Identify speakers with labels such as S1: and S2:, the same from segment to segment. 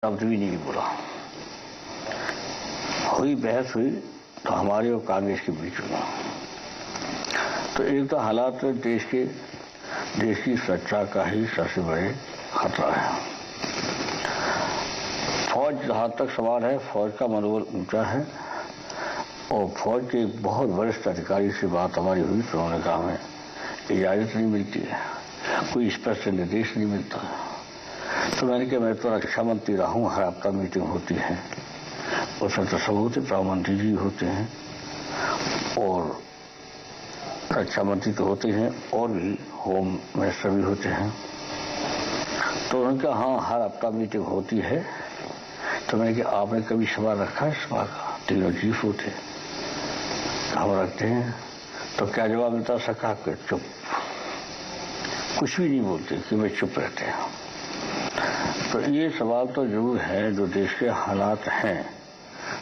S1: शब्द भी नहीं बोला। हुई बहस हुई तो हमारे और कांग्रेस के बीच में। तो एक तो हालात देश की सुरक्षा का ही सबसे बड़े खतरा है। फौज, जहां तक सवाल है, फौज का मनोबल ऊंचा है और फौज के एक बहुत वरिष्ठ अधिकारी से बात हमारी हुई तो उन्होंने कहा हमें इजाजत नहीं मिलती है, कोई स्पष्ट निर्देश नहीं मिलता। तो मैंने कहा मैं तो रक्षा मंत्री रहा हूं, हर हफ्ता मीटिंग होती है, उसमें तो सब होते, प्रधानमंत्री जी होते हैं और रक्षा मंत्री तो होते हैं और भी होम मिनिस्टर भी होते हैं। तो उन्होंने कहा हाँ हर हफ्ता मीटिंग होती है। तो मैंने कहा आपने कभी सवाल रखा है सभा का? तीनों चीफ होते हम रखते हैं। तो क्या जवाब मिलता? सका के चुप, कुछ भी नहीं बोलते कि वे चुप रहते हैं। तो ये सवाल तो जरूर है जो देश के हालात हैं।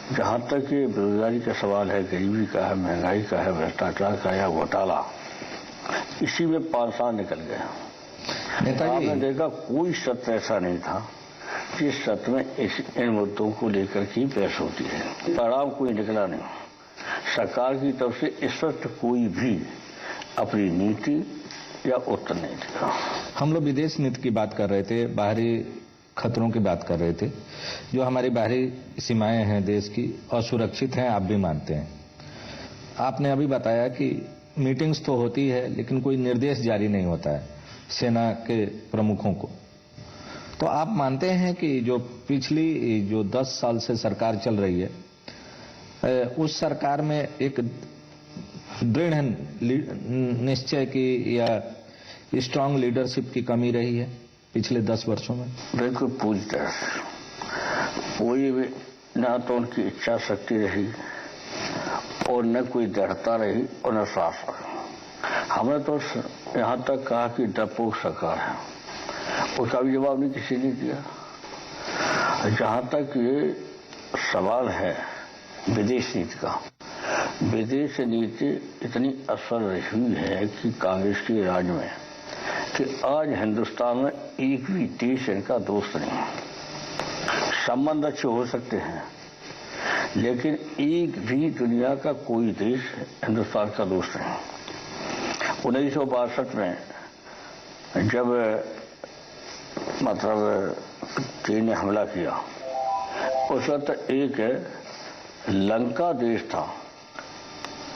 S1: जहां तक ये बेरोजगारी का सवाल है, गरीबी का है, महंगाई का है, भ्रष्टाचार का या घोटाला, इसी में 5 साल निकल गए। नेताजी आपने देखा कोई सत्र ऐसा नहीं था जिस सत्र में इन मुद्दों को लेकर की बहस होती है, परिणाम कोई निकला नहीं। सरकार की तरफ से इस वक्त कोई भी अपनी नीति या उत्तर नहीं दिया।
S2: हम लोग विदेश नीति की बात कर रहे थे, बाहरी खतरों की बात कर रहे थे। जो हमारी बाहरी सीमाएं हैं देश की असुरक्षित हैं, आप भी मानते हैं। आपने अभी बताया कि मीटिंग्स तो होती है लेकिन कोई निर्देश जारी नहीं होता है सेना के प्रमुखों को। तो आप मानते हैं कि जो पिछली जो 10 साल से सरकार चल रही है, उस सरकार में एक दृढ़ निश्चय की या स्ट्रांग लीडरशिप की कमी रही है पिछले 10 वर्षों में?
S1: बिल्कुल पूरी तरह से कोई भी ना तो उनकी इच्छा शक्ति रही और न कोई दृढ़ता रही और न साहस रहा। हमने तो यहाँ तक कहा कि डरपोक सरकार है, उसका भी जवाब नहीं किसी ने दिया। जहां तक ये सवाल है विदेश नीति का, विदेश नीति इतनी असर रही है कि कांग्रेस के राज में कि आज हिंदुस्तान में एक भी देश इनका दोस्त नहीं है। संबंध अच्छे हो सकते हैं लेकिन एक भी दुनिया का कोई देश हिंदुस्तान का दोस्त नहीं। 1962 में जब चीन ने हमला किया, उस वक्त एक लंका देश था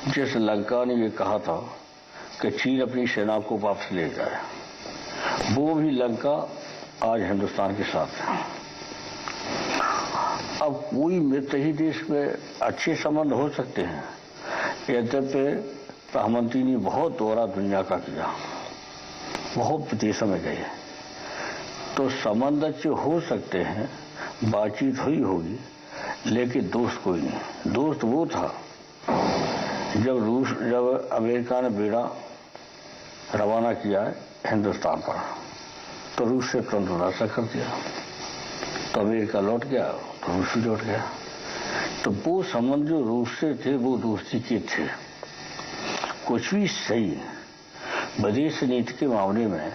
S1: जिस लंका ने ये कहा था कि चीन अपनी सेना को वापस ले जाए। वो भी लंका आज हिंदुस्तान के साथ है। अब कोई मित्र ही देश में अच्छे संबंध हो सकते हैं। यद्यपि प्रधानमंत्री ने बहुत दौरा दुनिया का किया, बहुत विदेशों में गए, तो संबंध अच्छे हो सकते हैं, बातचीत हुई होगी, लेकिन दोस्त कोई नहीं। दोस्त वो था जब अमेरिका ने बेड़ा रवाना किया है हिंदुस्तान पर, तो रूस से तुरंत रास्ता कर दिया, तो अमेरिका लौट गया तो रूस भी लौट गया। तो वो संबंध जो रूस से थे वो दोस्ती के थे। कुछ भी सही, विदेश नीति के मामले में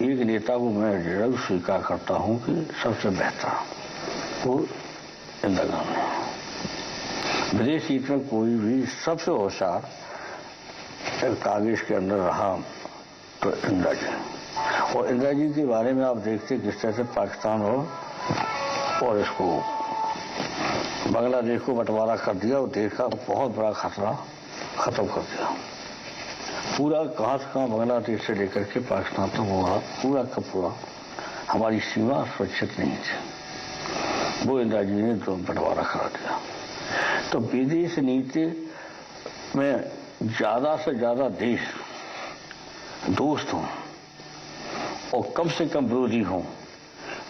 S1: एक नेता को मैं जरूर स्वीकार करता हूं कि सबसे बेहतर वो इंदिरा गांधी। विदेश नीति में कोई भी सबसे होशियार कांग्रेस के अंदर रहा तो इंदिरा जी। और इंदिरा जी के बारे में आप देखते किस तरह से पाकिस्तान और इसको बांग्लादेश को बंटवारा कर दिया और देश का बहुत बड़ा खतरा खत्म कर दिया। पूरा कहां से कहां बांग्लादेश से लेकर के पाकिस्तान तक हुआ, पूरा का पूरा हमारी सीमा सुरक्षित नहीं थी, वो इंदिरा जी ने तो बंटवारा करा दिया। तो विदेश नीति में ज्यादा से ज्यादा देश दोस्त हों और कम से कम विरोधी हों,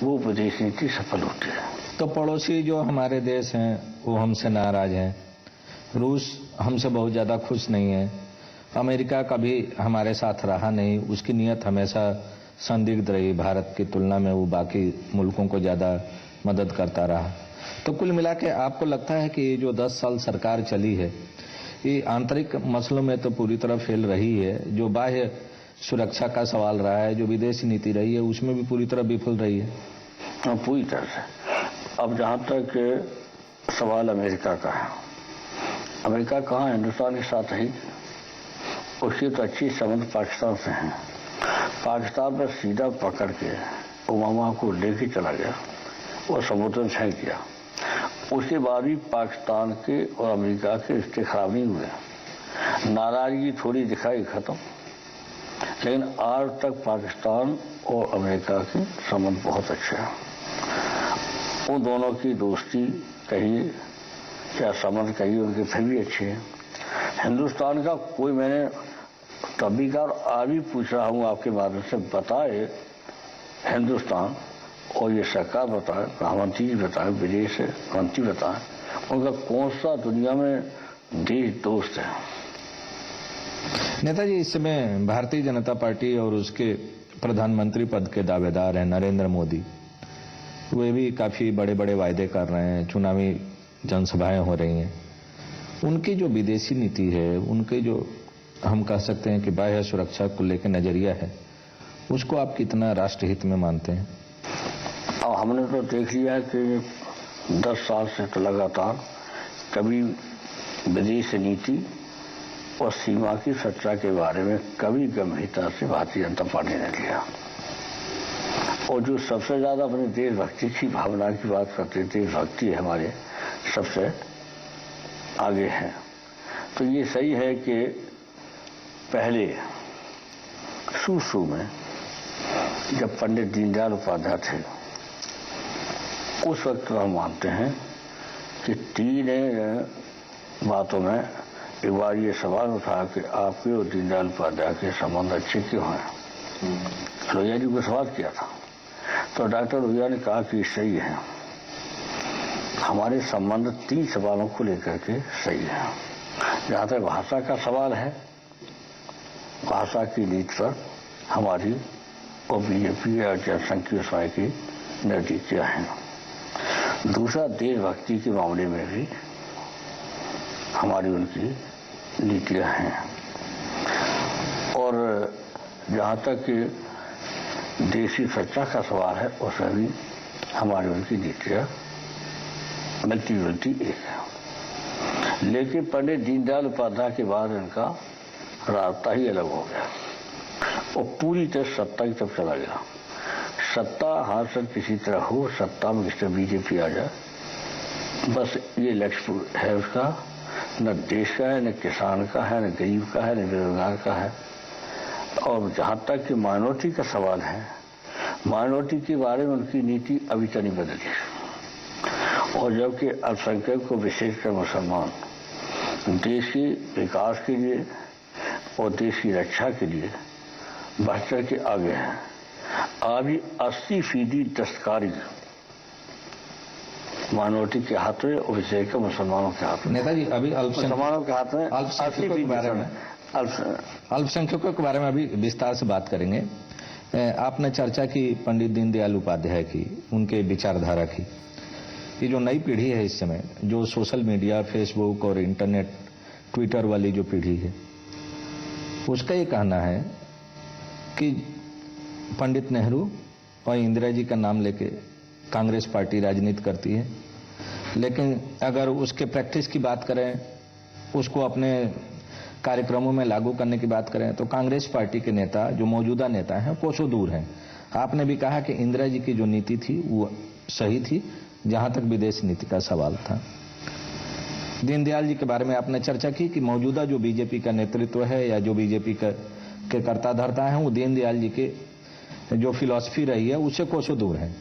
S1: वो विदेश नीति सफल होती है।
S2: तो पड़ोसी जो हमारे देश हैं वो हमसे नाराज हैं, रूस हमसे बहुत ज्यादा खुश नहीं है, अमेरिका कभी हमारे साथ रहा नहीं, उसकी नीयत हमेशा संदिग्ध रही, भारत की तुलना में वो बाकी मुल्कों को ज्यादा मदद करता रहा। तो कुल मिला के आपको लगता है कि ये जो 10 साल सरकार चली है ये आंतरिक मसलों में तो पूरी तरह फेल रही है, जो बाह्य सुरक्षा का सवाल रहा है, जो विदेशी नीति रही है, उसमें भी पूरी तरह विफल रही है?
S1: पूरी तरह से। अब जहां तक सवाल अमेरिका का है, अमेरिका कहाँ हिंदुस्तान के साथ है, उसकी तो अच्छी संबंध पाकिस्तान से हैं। पाकिस्तान पर सीधा पकड़ के ओबामा को लेके चला गया और समुद्र में फेंक दिया। उसके बाद भी पाकिस्तान के और अमेरिका के रिश्ते खराब नहीं हुए, नाराजगी थोड़ी दिखाई खत्म, लेकिन आज तक पाकिस्तान और अमेरिका के संबंध बहुत अच्छे हैं। उन दोनों की दोस्ती कहिए या संबंध कहिए, उनके फिर भी अच्छे हैं। हिंदुस्तान का कोई, मैंने तभी का और आज भी पूछ रहा हूं आपके माध्यम से, बताए हिंदुस्तान और ये सरकार बताए, प्रधानमंत्री जी बताए, विदेश मंत्री बताए, उनका कौन सा दुनिया में देश दोस्त है।
S2: नेताजी, इस समय भारतीय जनता पार्टी और उसके प्रधानमंत्री पद के दावेदार हैं नरेंद्र मोदी। वे भी काफी बड़े बड़े वायदे कर रहे हैं, चुनावी जनसभाएं हो रही हैं। उनकी जो विदेशी नीति है, उनके जो हम कह सकते हैं कि बाह्य सुरक्षा को लेकर नजरिया है, उसको आप कितना राष्ट्रहित में मानते हैं?
S1: अब हमने तो देख लिया है कि 10 साल से तो लगातार कभी विदेश नीति और सीमा की सुरक्षा के बारे में कभी गंभीरता से भारतीय जनता पार्टी ने लिया। और जो सबसे ज्यादा अपने देशभक्ति की भावना की बात करते, देशभक्ति हमारे सबसे आगे है। तो ये सही है कि पहले शुरू में जब पंडित दीनदयाल उपाध्याय थे, उस वक्त हम मानते हैं कि 3 बातों में एक बार ये सवाल उठा कि आपके और दीनदयाल उपाध्याय के संबंध अच्छे क्यों हैं। लोहिया जी को सवाल किया था, तो डॉक्टर लोहिया ने कहा कि सही है, हमारे संबंध 3 सवालों को लेकर के सही है। जहां तक भाषा का सवाल है, भाषा की नीति पर हमारी और बीजेपी और जनसंघ की सभा की नजदीकियां हैं। दूसरा, देशभक्ति के मामले में भी हमारी उनकी नीतियां हैं। और जहां तक देशी सुरक्षा का सवाल है, उसमें भी हमारी उनकी नीतियां मिलती जुलती एक है। लेकिन पंडित दीनदयाल उपाध्याय के बाद इनका रास्ता ही अलग हो गया और पूरी तरह सत्ता की तरफ चला गया। सत्ता हासिल किसी तरह हो, सत्ता में किस तरह बीजेपी आ जाए, बस ये लक्ष्य है उसका। न देश का है, न किसान का है, न गरीब का है, न बेरोजगार का है। और जहां तक कि माइनॉरिटी का सवाल है, माइनॉरिटी के बारे में उनकी नीति अभी तक नहीं बदली। और जबकि अल्पसंख्यक को, विशेषकर मुसलमान, देश के विकास के लिए और देश की रक्षा के लिए बढ़ चढ़ के आगे हैं। अभी 80% दस्तकारी माइनॉरिटी के हाथ में और विशेषकर मुसलमानों के हाथ में।
S2: नेताजी, अभी
S1: मुसलमानों के हाथ में
S2: अल्पसंख्यकों के बारे में अभी विस्तार से बात करेंगे। आपने चर्चा की पंडित दीनदयाल उपाध्याय की, उनके विचारधारा की। ये जो नई पीढ़ी है इस समय, जो सोशल मीडिया, फेसबुक और इंटरनेट, ट्विटर वाली जो पीढ़ी है, उसका ये कहना है कि पंडित नेहरू और इंदिरा जी का नाम लेके कांग्रेस पार्टी राजनीति करती है, लेकिन अगर उसके प्रैक्टिस की बात करें, उसको अपने कार्यक्रमों में लागू करने की बात करें, तो कांग्रेस पार्टी के नेता, जो मौजूदा नेता हैं, कोसों दूर हैं। आपने भी कहा कि इंदिरा जी की जो नीति थी वो सही थी, जहां तक विदेश नीति का सवाल था। दीनदयाल जी के बारे में आपने चर्चा की कि मौजूदा जो बीजेपी का नेतृत्व है या जो बीजेपी के कर्ता धर्ता हैं, वो दीनदयाल जी के जो फिलॉसफी रही है उससे कोसों दूर है।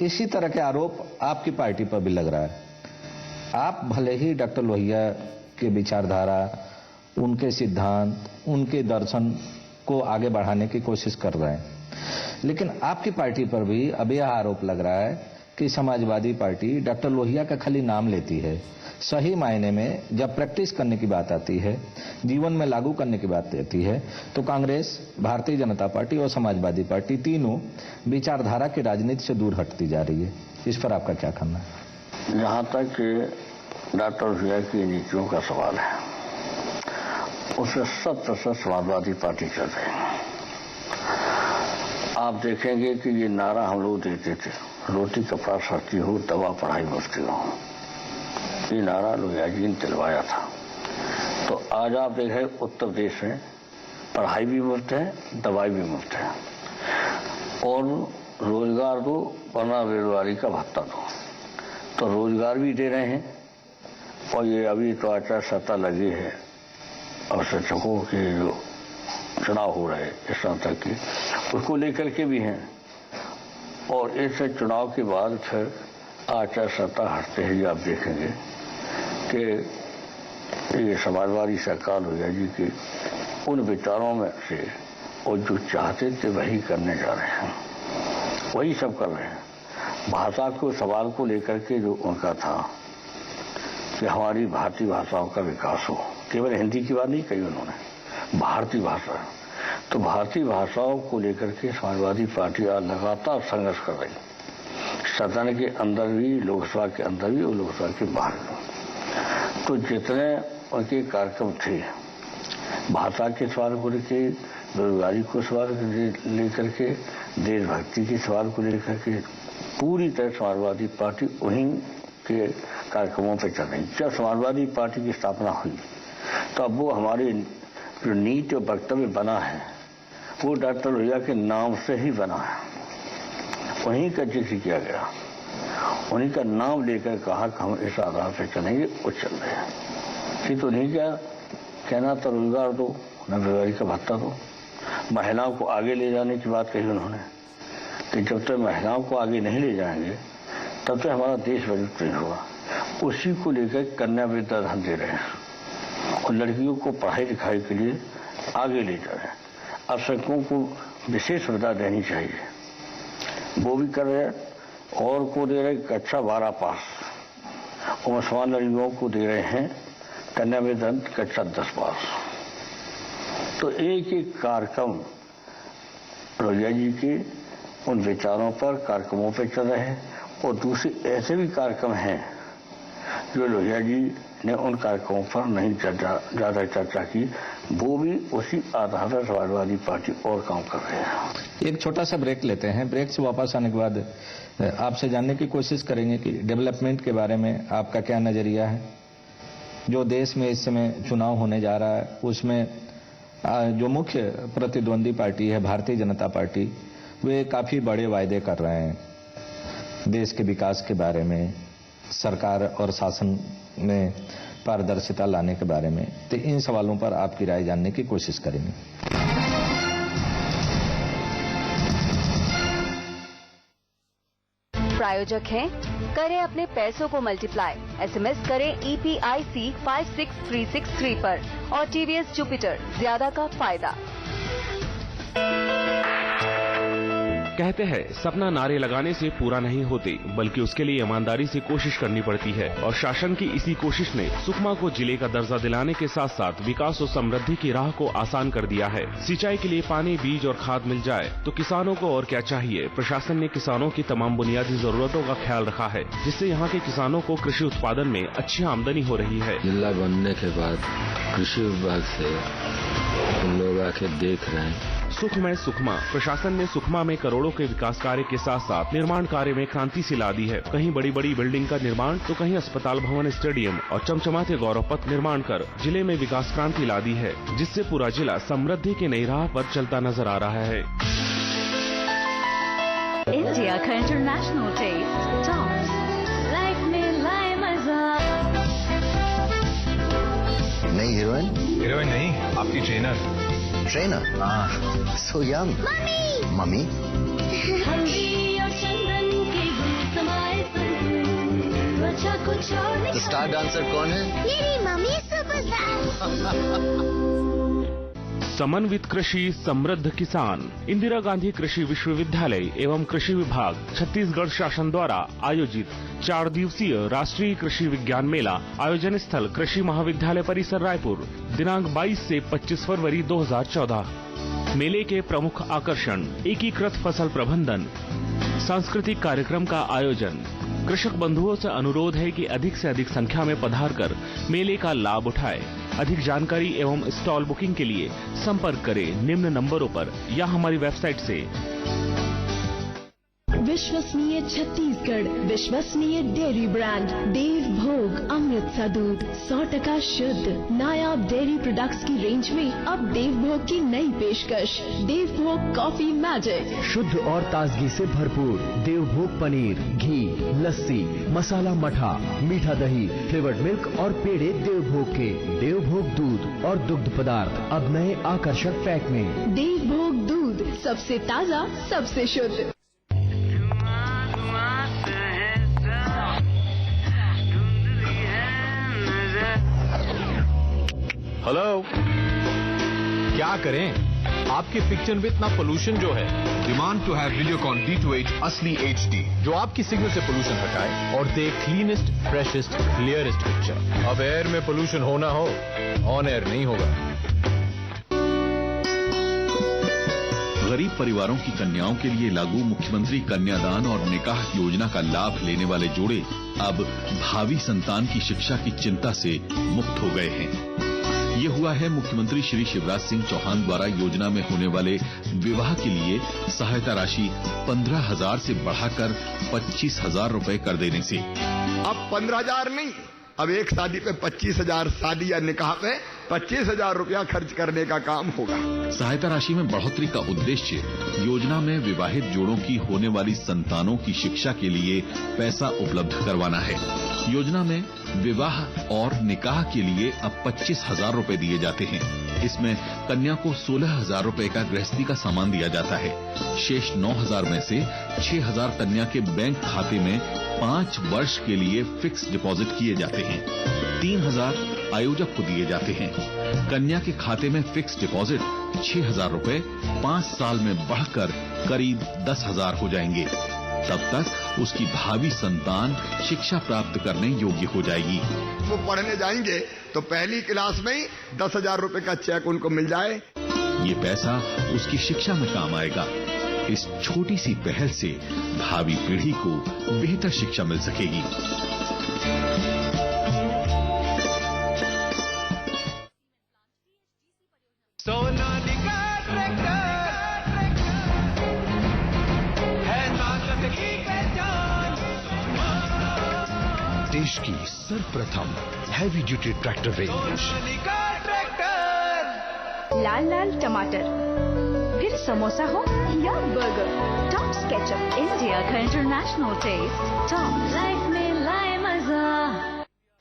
S2: इसी तरह के आरोप आपकी पार्टी पर भी लग रहा है। आप भले ही डॉक्टर लोहिया के विचारधारा, उनके सिद्धांत, उनके दर्शन को आगे बढ़ाने की कोशिश कर रहे हैं, लेकिन आपकी पार्टी पर भी अब यह आरोप लग रहा है कि समाजवादी पार्टी डॉक्टर लोहिया का खाली नाम लेती है। सही मायने में जब प्रैक्टिस करने की बात आती है, जीवन में लागू करने की बात आती है, तो कांग्रेस, भारतीय जनता पार्टी और समाजवादी पार्टी तीनों विचारधारा की राजनीति से दूर हटती जा रही है। इस पर आपका क्या कहना है?
S1: जहां तक डॉक्टर लोहिया की नीतियों का सवाल है, उसमें 100% समाजवादी पार्टी चल रही है। आप देखेंगे कि ये नारा हम लोग देते थे रोटी कपड़ा सस्ती हो, दवा पढ़ाई मुफ्त हो। ये नारा लोहिया जी ने दिलवाया था। तो आज आप देख रहे उत्तर प्रदेश में पढ़ाई भी मुफ्त है, दवाई भी मुफ्त है, और रोजगार दो वरना बेरोजगारी का भत्ता दो। तो रोजगार भी दे रहे हैं, और ये अभी तो आचार संहिता लगी है और शिक्षकों के जो चुनाव हो रहे इस संस्था की, उसको लेकर के भी हैं। और इस चुनाव के बाद फिर आचार संहिता हटते ही आप देखेंगे कि ये समाजवादी सरकार लोहिया जी के उन विचारों में से और जो चाहते थे वही करने जा रहे हैं, वही सब कर रहे हैं। भाषा को सवाल को लेकर के जो उनका था कि हमारी भारतीय भाषाओं का विकास हो, केवल हिंदी की बात नहीं कही उन्होंने, भारतीय भाषा। तो भारतीय भाषाओं को लेकर के समाजवादी पार्टी आज लगातार संघर्ष कर रही, सदन के अंदर भी, लोकसभा के अंदर भी और लोकसभा के बाहर भी। तो जितने उनके कार्यक्रम थे भाषा के सवाल को लेकर, बेरोजगारी को सवाल लेकर के, देशभक्ति के सवाल को लेकर के, पूरी तरह समाजवादी पार्टी उन्हीं के कार्यक्रमों पर चल रही। जब समाजवादी पार्टी की स्थापना हुई तो अब वो हमारी जो नीति और वक्तव्य बना है वो डॉक्टर लोहिया के नाम से ही बना है, उन्हीं का जिक्र किया गया, उन्हीं का नाम लेकर कहा कि हम इस आधार पर चलेंगे और चल रहे हैं। कि तो नहीं क्या कहना था, रोजगार दो न बेरोजगारी का भत्ता दो। महिलाओं को आगे ले जाने की बात कही उन्होंने कि जब तक महिलाओं को आगे नहीं ले जाएंगे तब तक हमारा देश मजबूत नहीं होगा। उसी को लेकर कन्या विद्या धन दे रहे हैं और लड़कियों को पढ़ाई लिखाई के लिए आगे ले जा रहे हैं। अब शिक्षकों को विशेष सुविधा देनी चाहिए, वो भी कर रहे हैं। और को दे रहे कक्षा 12 पास, और मुसलमान लड़कियों को दे रहे हैं कन्या विद्या कक्षा 10 पास। तो एक एक कार्यक्रम लोहिया जी के उन विचारों पर, कार्यक्रमों पर चल रहे हैं। और दूसरे ऐसे भी कार्यक्रम हैं जो लोहिया जी ने उन कार्यक्रमों पर नहीं ज्यादा चर्चा की, वो भी उसी आधार पर समाजवादी पार्टी और काम कर रहे हैं।
S2: एक छोटा सा ब्रेक लेते हैं। ब्रेक से वापस आने के बाद आपसे जानने की कोशिश करेंगे कि डेवलपमेंट के बारे में आपका क्या नजरिया है। जो देश में इस समय चुनाव होने जा रहा है उसमें जो मुख्य प्रतिद्वंदी पार्टी है भारतीय जनता पार्टी, वे काफी बड़े वायदे कर रहे हैं देश के विकास के बारे में, सरकार और शासन में पारदर्शिता लाने के बारे में। तो इन सवालों पर आपकी राय जानने की कोशिश करेंगे।
S3: प्रायोजक हैं, करें अपने पैसों को मल्टीप्लाई। एसएमएस करें EPIC 56363 पर और TVS जुपिटर, ज्यादा का फायदा।
S4: कहते हैं सपना नारे लगाने से पूरा नहीं होते, बल्कि उसके लिए ईमानदारी से कोशिश करनी पड़ती है। और शासन की इसी कोशिश ने सुकमा को जिले का दर्जा दिलाने के साथ साथ विकास और समृद्धि की राह को आसान कर दिया है। सिंचाई के लिए पानी, बीज और खाद मिल जाए तो किसानों को और क्या चाहिए। प्रशासन ने किसानों की तमाम बुनियादी जरूरतों का ख्याल रखा है, जिससे यहाँ के किसानों को कृषि उत्पादन में अच्छी आमदनी हो रही है।
S5: जिला बनने के बाद कृषि विभाग से लोग आके देख रहे हैं।
S4: सुखमय सुकमा। प्रशासन ने सुकमा में करोड़ों के विकास कार्य के साथ साथ निर्माण कार्य में क्रांति सी ला दी है। कहीं बड़ी बड़ी बिल्डिंग का निर्माण तो कहीं अस्पताल, भवन, स्टेडियम और चमचमाते गौरव पथ निर्माण कर जिले में विकास क्रांति ला दी है, जिससे पूरा जिला समृद्धि की नई राह पर चलता नजर आ रहा है।
S6: इंडिया का इंटरनेशनल टेस्ट टॉप्स लाइफ में लाए मजा।
S7: नई हीरोइन?
S8: हीरोइन नहीं, आपकी ट्रेनर।
S7: ट्रेनर? हाँ। So young. मम्मी? तो स्टार डांसर कौन है?
S9: मेरी मम्मी सुपरस्टार।
S4: समन्वित कृषि समृद्ध किसान। इंदिरा गांधी कृषि विश्वविद्यालय एवं कृषि विभाग छत्तीसगढ़ शासन द्वारा आयोजित 4 दिवसीय राष्ट्रीय कृषि विज्ञान मेला। आयोजन स्थल कृषि महाविद्यालय परिसर रायपुर। दिनांक 22 से 25 फरवरी 2014। मेले के प्रमुख आकर्षण एकीकृत फसल प्रबंधन, सांस्कृतिक कार्यक्रम का आयोजन। कृषक बंधुओं से अनुरोध है कि अधिक से अधिक संख्या में पधारकर मेले का लाभ उठाएं। अधिक जानकारी एवं स्टॉल बुकिंग के लिए संपर्क करें निम्न नंबरों पर या हमारी वेबसाइट से।
S10: विश्वसनीय छत्तीसगढ़, विश्वसनीय डेयरी ब्रांड देव भोग अमृत सा दूध 100% शुद्ध। नायाब डेयरी प्रोडक्ट्स की रेंज में अब देव भोग की नई पेशकश, देव भोग कॉफी मैजिक।
S11: शुद्ध और ताजगी से भरपूर देव भोग पनीर, घी, लस्सी, मसाला मठा, मीठा दही, फ्लेवर्ड मिल्क और पेड़े देव भोग के। देव भोग दूध और दुग्ध पदार्थ अब नए आकर्षक पैक में।
S10: देव भोग दूध, सबसे ताजा, सबसे शुद्ध।
S8: हेलो, क्या करें? आपके पिक्चर में इतना पोल्यूशन जो है। Demand to have Videocon D2H असली HD, जो आपकी सिग्नल से पोल्यूशन हटाए और दे क्लीनेस्ट, फ्रेशेस्ट, क्लियरेस्ट पिक्चर। अब एयर में पोल्यूशन होना हो, ऑन एयर नहीं होगा।
S12: गरीब परिवारों की कन्याओं के लिए लागू मुख्यमंत्री कन्यादान और निकाह योजना का लाभ लेने वाले जोड़े अब भावी संतान की शिक्षा की चिंता से मुक्त हो गए हैं। ये हुआ है मुख्यमंत्री श्री शिवराज सिंह चौहान द्वारा योजना में होने वाले विवाह के लिए सहायता राशि 15,000 से बढ़ाकर 25,000 रुपए कर देने से।
S13: अब 15,000 नहीं, अब एक शादी पे 25,000, शादी या निकाह पे 25,000 रुपया खर्च करने का काम होगा।
S12: सहायता राशि में बढ़ोतरी का उद्देश्य योजना में विवाहित जोड़ों की होने वाली संतानों की शिक्षा के लिए पैसा उपलब्ध करवाना है। योजना में विवाह और निकाह के लिए अब 25,000 रुपए दिए जाते हैं। इसमें कन्या को 16,000 रुपए का गृहस्थी का सामान दिया जाता है। शेष 9,000 में से 6,000 कन्या के बैंक खाते में 5 वर्ष के लिए फिक्स डिपॉजिट किए जाते हैं। 3,000 आयोजक को दिए जाते हैं। कन्या के खाते में फिक्स डिपॉजिट 6,000 रुपए 5 साल में बढ़कर करीब 10,000 हो जाएंगे। तब तक उसकी भावी संतान शिक्षा प्राप्त करने योग्य हो जाएगी।
S13: वो पढ़ने जाएंगे तो पहली क्लास में ही 10,000 रुपए का चेक उनको मिल जाए।
S12: ये पैसा उसकी शिक्षा में काम आएगा। इस छोटी सी पहल से भावी पीढ़ी को बेहतर शिक्षा मिल सकेगी।
S11: देश की सर्वप्रथम हैवी ड्यूटी ट्रैक्टर रेंज।
S6: लाल लाल टमाटर, फिर समोसा हो या बर्गर, टॉप्स केचप, इंडिया का इंटरनेशनल टेस्ट। टॉप लाइफ में लाए मजा।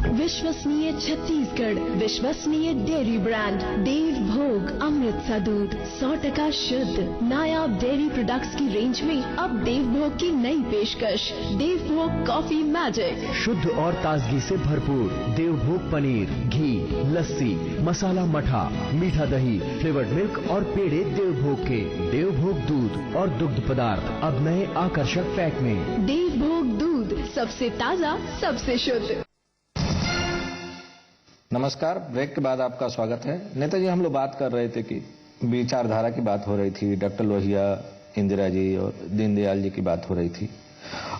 S10: विश्वसनीय छत्तीसगढ़, विश्वसनीय डेयरी ब्रांड देव भोग अमृत सा दूध 100% शुद्ध। नायाब डेयरी प्रोडक्ट्स की रेंज में अब देव भोग की नई पेशकश, देव भोग कॉफी मैजिक।
S11: शुद्ध और ताजगी से भरपूर देव भोग पनीर, घी, लस्सी, मसाला मठा, मीठा दही, फ्लेवर्ड मिल्क और पेड़े देव भोग के। देव भोग दूध और दुग्ध पदार्थ अब नए आकर्षक पैक में।
S10: देव भोग दूध, सबसे ताजा, सबसे शुद्ध।
S2: नमस्कार, ब्रेक के बाद आपका स्वागत है। नेताजी, हम लोग बात कर रहे थे कि विचारधारा की बात हो रही थी, डॉक्टर लोहिया, इंदिरा जी और दीनदयाल जी की बात हो रही थी।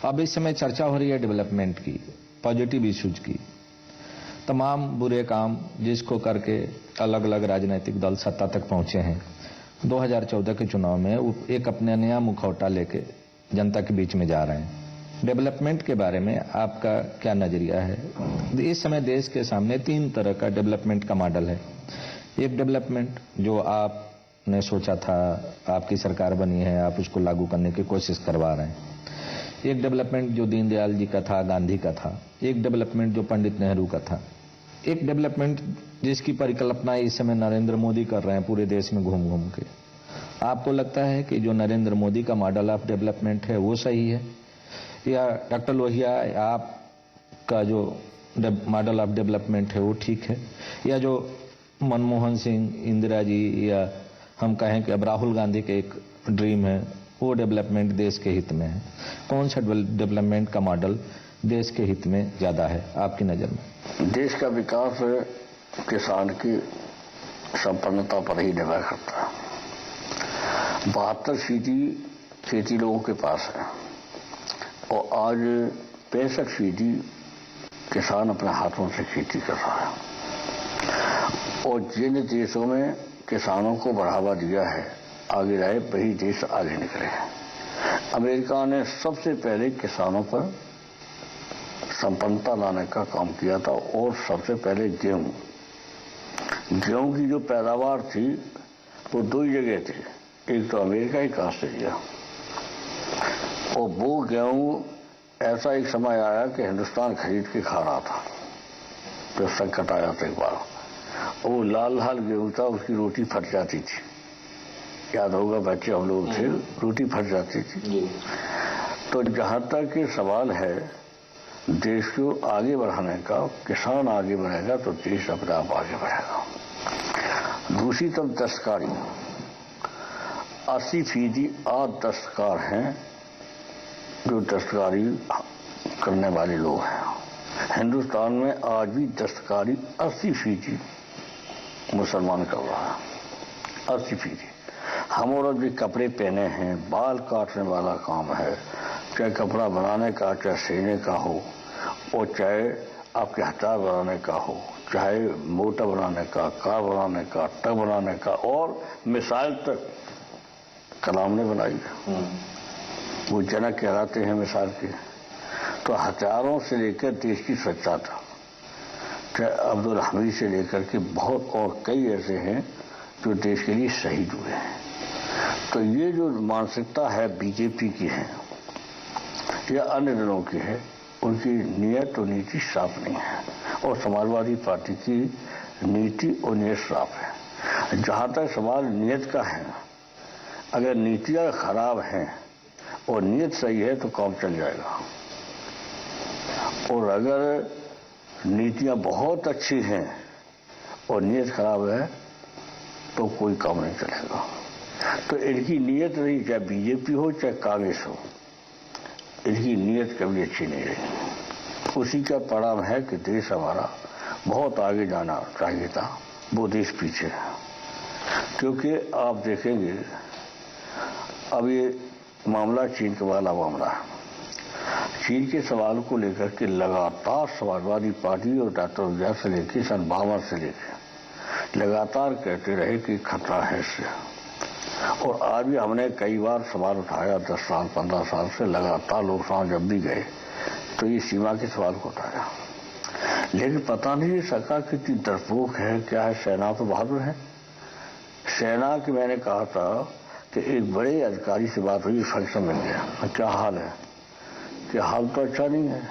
S2: अब इस समय चर्चा हो रही है डेवलपमेंट की, पॉजिटिव इश्यूज की। तमाम बुरे काम जिसको करके अलग अलग राजनीतिक दल सत्ता तक पहुंचे हैं, 2014 के चुनाव में एक अपने नया मुखौटा लेके जनता के बीच में जा रहे हैं। डेवलपमेंट के बारे में आपका क्या नजरिया है? इस समय देश के सामने 3 तरह का डेवलपमेंट का मॉडल है। एक डेवलपमेंट जो आपने सोचा था, आपकी सरकार बनी है, आप उसको लागू करने की कोशिश करवा रहे हैं। एक डेवलपमेंट जो दीनदयाल जी का था, गांधी का था। एक डेवलपमेंट जो पंडित नेहरू का था। एक डेवलपमेंट जिसकी परिकल्पना इस समय नरेंद्र मोदी कर रहे हैं पूरे देश में घूम घूम के। आपको लगता है कि जो नरेंद्र मोदी का मॉडल ऑफ डेवलपमेंट है वो सही है, या डॉक्टर लोहिया आपका जो मॉडल ऑफ डेवलपमेंट है वो ठीक है, या जो मनमोहन सिंह, इंदिरा जी, या हम कहें कि अब राहुल गांधी के एक ड्रीम है, वो डेवलपमेंट देश के हित में है? कौन सा डेवलपमेंट का मॉडल देश के हित में ज्यादा है आपकी नजर में?
S1: देश का विकास किसान की संपन्नता पर ही निर्भर करता है। 72% खेती लोगों के पास है और आज 65% किसान अपने हाथों से खेती कर रहा है। और जिन देशों में किसानों को बढ़ावा दिया है, आगे रहे, वही देश आगे निकले हैं। अमेरिका ने सबसे पहले किसानों पर संपन्नता लाने का काम किया था और सबसे पहले गेहूं की जो पैदावार थी वो दो ही जगह थे, एक तो अमेरिका, एक ऑस्ट्रेलिया। और वो गेहूं ऐसा एक समय आया कि हिंदुस्तान खरीद के खा रहा था, जब संकट आया था एक बार। वो लाल लाल गेहूं था, उसकी रोटी फट जाती थी, याद होगा बच्चे हम लोग थे, रोटी फट जाती थी। तो जहां तक ये सवाल है देश को आगे बढ़ाने का, किसान आगे बढ़ेगा तो देश अपने आप आगे बढ़ेगा। दूसरी तरफ दस्तकारी, 80% आज दस्तकार हैं जो दस्तकारी करने वाले लोग हैं। हिंदुस्तान में आज भी दस्तकारी 80% मुसलमान कर रहा है, 80%। हम और भी कपड़े पहने हैं, बाल काटने वाला काम है, चाहे कपड़ा बनाने का, चाहे सीने का हो, और चाहे आपके हथियार बनाने का हो, चाहे मोटर बनाने का, कार बनाने का, ट्रक बनाने का, और मिसाइल तक कलाम ने बनाई। वो जनक कहलाते हैं मिसाइल के। तो हथियारों से लेकर देश की सच्चा था, चाहे अब्दुल हमीद से लेकर के बहुत और कई ऐसे हैं जो देश के लिए शहीद हुए हैं। तो ये जो मानसिकता है बीजेपी की है या अन्य दलों की है, उनकी नीयत और नीति साफ नहीं है। और समाजवादी पार्टी की नीति और नीयत साफ है। जहां तक सवाल नीयत का है, अगर नीतियां खराब हैं और नीयत सही है तो काम चल जाएगा, और अगर नीतियां बहुत अच्छी हैं और नीयत खराब है तो कोई काम नहीं चलेगा। तो इनकी नीयत रही, चाहे बीजेपी हो चाहे कांग्रेस हो, इनकी नीयत कभी अच्छी नहीं रही। उसी का परिणाम है कि देश हमारा बहुत आगे जाना चाहिए था, वो देश पीछे है। क्योंकि आप देखेंगे अब ये मामला चीन का वाला मामला है। चीन के सवाल को लेकर के लगातार समाजवादी पार्टी और डॉक्टर विजय से लेकर सन 52 से लेकर लगातार कहते रहे कि खतरा है इससे। और आज भी हमने कई बार सवाल उठाया, 10 साल 15 साल से लगातार लोकसभा जब भी गए तो ये सीमा के सवाल को उठाया। लेकिन पता नहीं ये सरकार कितनी डरपोक है, क्या है। सेना तो बहादुर है। सेना की मैंने कहा था कि एक बड़े अधिकारी से बात हुई, फंक्शन मिल गया, क्या हाल है, कि हाल तो अच्छा नहीं है,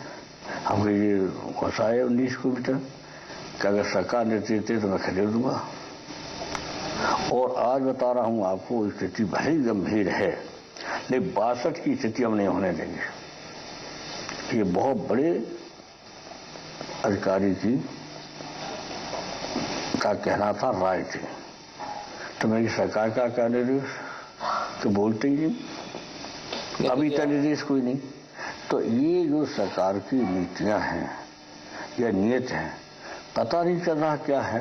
S1: हमको ये घुसा है 19 किलोमीटर, कि अगर सरकार ने देते तो मैं खरीद दूंगा। और आज बता रहा हूं आपको, स्थिति बड़ी गंभीर है, लेकिन 62 की स्थिति हम नहीं होने देंगे। ये बहुत बड़े अधिकारी की का कहना था, राय थी। तो मेरी सरकार का क्या निर्देश, तो बोलते ही नहीं, अभी तक निर्देश कोई नहीं। तो ये जो सरकार की नीतियां हैं या नियत है, पता नहीं चल रहा क्या है।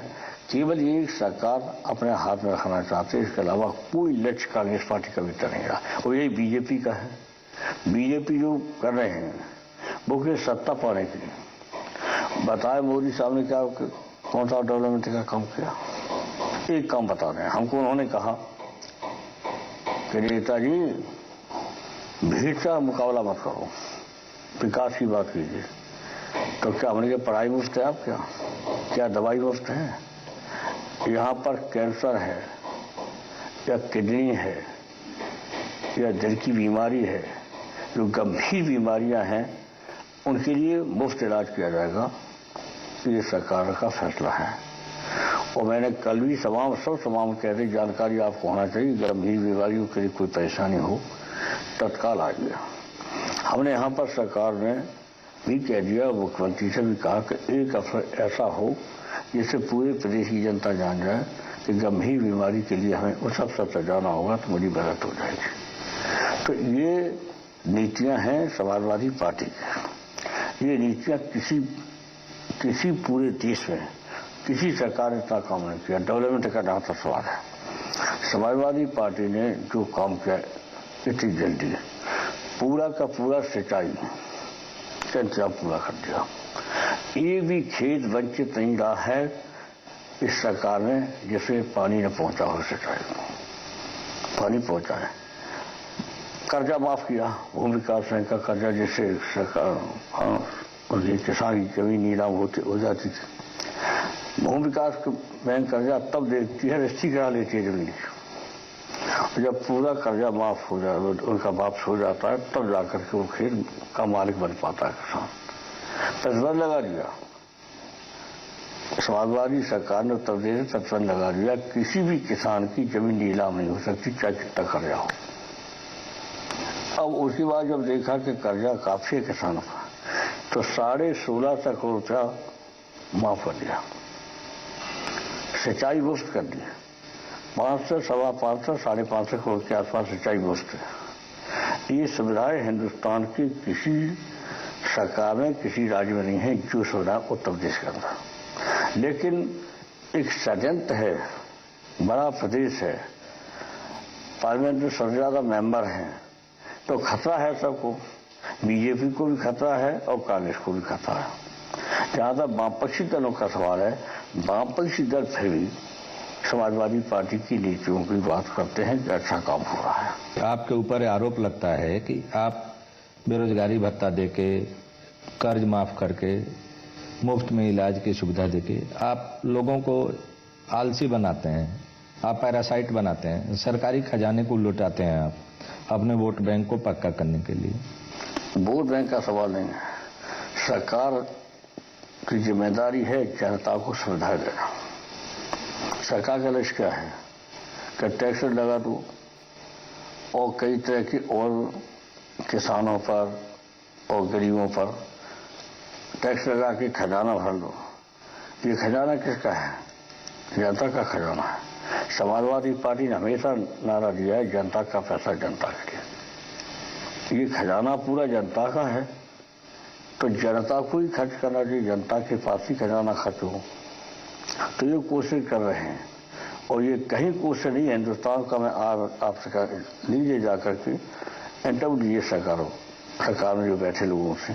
S1: केवल ये सरकार अपने हाथ में रखना चाहते हैं, इसके अलावा कोई लक्ष्य कांग्रेस पार्टी का भीतर नहीं रहा। और यही बीजेपी का है। बीजेपी जो कर रहे हैं वो के सत्ता पाने के लिए बताए। मोदी साहब ने क्या कौन सा डेवलपमेंट का काम किया, एक काम बता रहे हैं हमको। उन्होंने कहा कि नेताजी भीड़ का मुकाबला मत करो, विकास की बात कीजिए। तो क्या हमने पढ़ाई मुफ्त है, आप क्या दवाई मुफ्त है? यहाँ पर कैंसर है या किडनी है या दिल की बीमारी है, जो गंभीर बीमारियां हैं उनके लिए मुफ्त इलाज किया जाएगा। ये सरकार का फैसला है। और मैंने कल भी सब कहते जानकारी आपको होना चाहिए, गंभीर बीमारियों के लिए कोई परेशानी हो तत्काल आ गया। हमने यहाँ पर सरकार ने भी कह दिया, मुख्यमंत्री से भी कहा कि एक अवसर ऐसा हो जिससे पूरे प्रदेश की जनता जान जाए कि गंभीर बीमारी के लिए हमें उस अवसर पर जाना होगा तो बड़ी मदद हो जाएगी। तो ये नीतियां हैं समाजवादी पार्टी की। ये नीतियां किसी पूरे देश में किसी सरकार ने इतना काम नहीं किया। डेवलपमेंट का जहां तक सवाल है, समाजवादी पार्टी ने जो काम किया इतनी जल्दी पूरा का पूरा सिंचाई का इंतजाम पूरा कर दिया। एक भी खेत वंचित नहीं रहा है इस सरकार ने जिसमें पानी न पहुंचा हो। सिंचाई पानी पहुंचा है। कर्जा माफ किया, भूमि विकास बैंक का कर्जा, जैसे सरकार उनकी किसान की जमीन नीलाम हो जाती थी। भूमि विकास बैंक कर्जा तब देती है, रजिस्ट्री करा लेती है जमीन की। जब पूरा कर्जा माफ हो जाता, उनका वापस हो जाता है, तब जाकर के वो खेत का मालिक बन पाता है किसान। प्रतिबंध लगा दिया समाजवादी सरकार ने, उत्तर प्रदेश में प्रतिबंध लगा दिया, किसी भी किसान की जमीन नीलाम नहीं हो सकती, चाहे कितना कर्जा हो। अब उसके बाद जब देखा कि कर्जा काफी है किसानों का, तो 16.5 करोड़ रुपया माफ कर दिया, सिंचाई मुफ्त कर दी। 500, 550, 550 करोड़ के आसपास सिंचाई मुफ्त है। ये सुविधाएं हिंदुस्तान की किसी सरकार में, किसी राज्य में नहीं है, जो सुविधा उत्तर प्रदेश के अंदर। लेकिन एक षड्यंत्र है, बड़ा प्रदेश है, पार्लियामेंट में सबसे ज्यादा मेंबर हैं, तो खतरा है सबको, बीजेपी को भी खतरा है और कांग्रेस को भी खतरा है। जहां तक वामपक्षी दलों का सवाल है, वामपक्षी दल फिर भी समाजवादी पार्टी की नीतियों की बात करते हैं कि अच्छा काम हो रहा है।
S2: आपके ऊपर आरोप लगता है कि आप बेरोजगारी भत्ता देके, कर्ज माफ करके, मुफ्त में इलाज की सुविधा देके आप लोगों को आलसी बनाते हैं, आप पैरासाइट बनाते हैं, सरकारी खजाने को लुटाते हैं आप अपने वोट बैंक को पक्का करने के लिए।
S1: वोट बैंक का सवाल नहीं है, सरकार की जिम्मेदारी है जनता को सुविधा देना। सरकार का लक्ष्य क्या है कि टैक्स लगा दो और कई तरह की और किसानों पर और गरीबों पर टैक्स लगा के खजाना भर दो। ये खजाना किसका है? जनता का खजाना है। समाजवादी पार्टी ने हमेशा नारा दिया है, जनता का पैसा जनता के लिए। ये खजाना पूरा जनता का है, तो जनता को ही खर्च करना चाहिए, जनता के पास ही खजाना खर्च हो। तो ये कोशिश कर रहे हैं, और ये कहीं कोशिश नहीं है हिंदुस्तान का। मैं आपसे लीजिए जाकर के इंटरव्यू लीजिए सरकार में जो बैठे लोगों से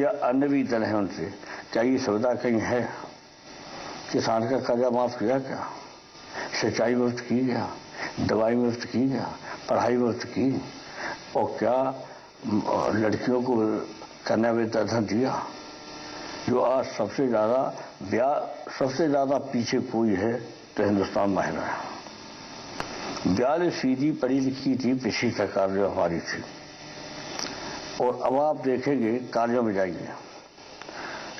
S1: या अन्य भी दल हैं उनसे, क्या ये सुविधा कहीं है? किसान का कर्जा माफ किया क्या? सिंचाई मुफ्त की गया, दवाई मुफ्त की गया, पढ़ाई मुफ्त की, और क्या लड़कियों को कन्या वेतन दिया? जो आज सबसे ज्यादा पीछे कोई है तो हिंदुस्तान महिला है। 42% पढ़ी लिखी थी पिछली सरकार जो हमारी थी, और अब आप देखेंगे कार्यों में जाइए,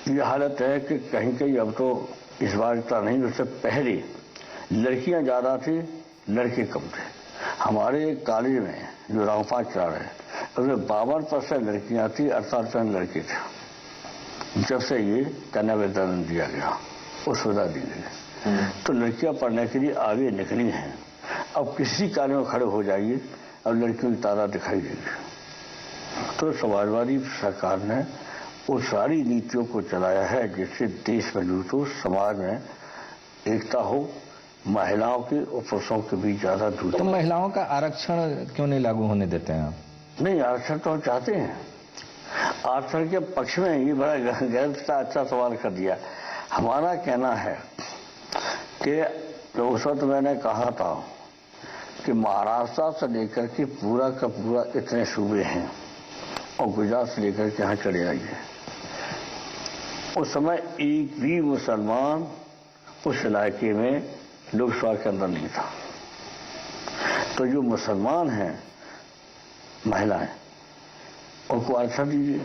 S1: ये हालत है कि कहीं अब तो इस बार इतना नहीं, उससे पहले लड़कियां ज्यादा थी, लड़के कम थे। हमारे कॉलेज में जो रामपाल चला रहे, उसमें 52% लड़कियां थी, 48% लड़के थे। जब से ये कन्या वेतन दिया गया, उस सुविधा दी गई, तो लड़कियां पढ़ने के लिए आगे निकली हैं। अब किसी कार्य में खड़े हो जाइए, अब लड़कियों की तादाद दिखाई देगी। तो समाजवादी सरकार ने वो सारी नीतियों को चलाया है जिससे देश मजबूत हो, समाज में एकता हो, महिलाओं के और पुरुषों के बीच ज्यादा दूर।
S2: तो महिलाओं का आरक्षण क्यों नहीं लागू होने देते हैं आप? नहीं,
S1: आरक्षण तो हम चाहते हैं, आरक्षण के पक्ष में। ये बड़ा गलत अच्छा सवाल कर दिया। हमारा कहना है कि उस वक्त मैंने कहा था कि महाराष्ट्र से लेकर के पूरा का पूरा इतने सूबे हैं, और गुजरात से लेकर के यहाँ चले आइए, उस समय एक भी मुसलमान उस इलाके में लोकसभा के अंदर नहीं था। तो जो मुसलमान हैं, महिलाएं, उनको आरक्षण दीजिए,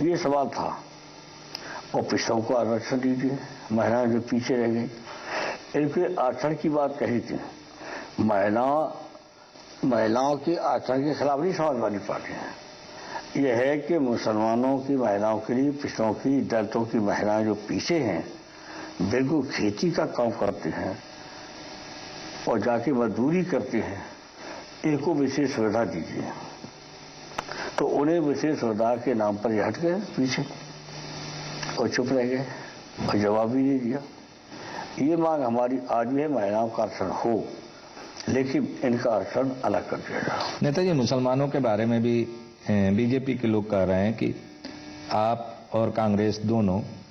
S1: ये सवाल था। और पिछड़ों को आरक्षण दीजिए, महिलाएं जो पीछे रह गई। इनके आरक्षण की बात कही थी, महिलाओं के आरक्षण के खिलाफ नहीं समाजवादी पार्टी है। यह है कि मुसलमानों की महिलाओं के लिए, पिछड़ों की, दलितों की महिलाएं जो पीछे हैं, बिल्कुल खेती का काम करते हैं और जाके मजदूरी करते हैं, इनको विशेष सुविधा दीजिए। तो उन्हें विशेष सुविधा के नाम पर ये हट गए पीछे और चुप रह गए और जवाब भी नहीं दिया। ये मांग हमारी आज भी है, महिलाओं का आरक्षण हो, लेकिन इनका आरक्षण अलग कर दिया जाए।
S2: नेताजी, मुसलमानों के बारे में भी बीजेपी के लोग कह रहे हैं कि आप और कांग्रेस दोनों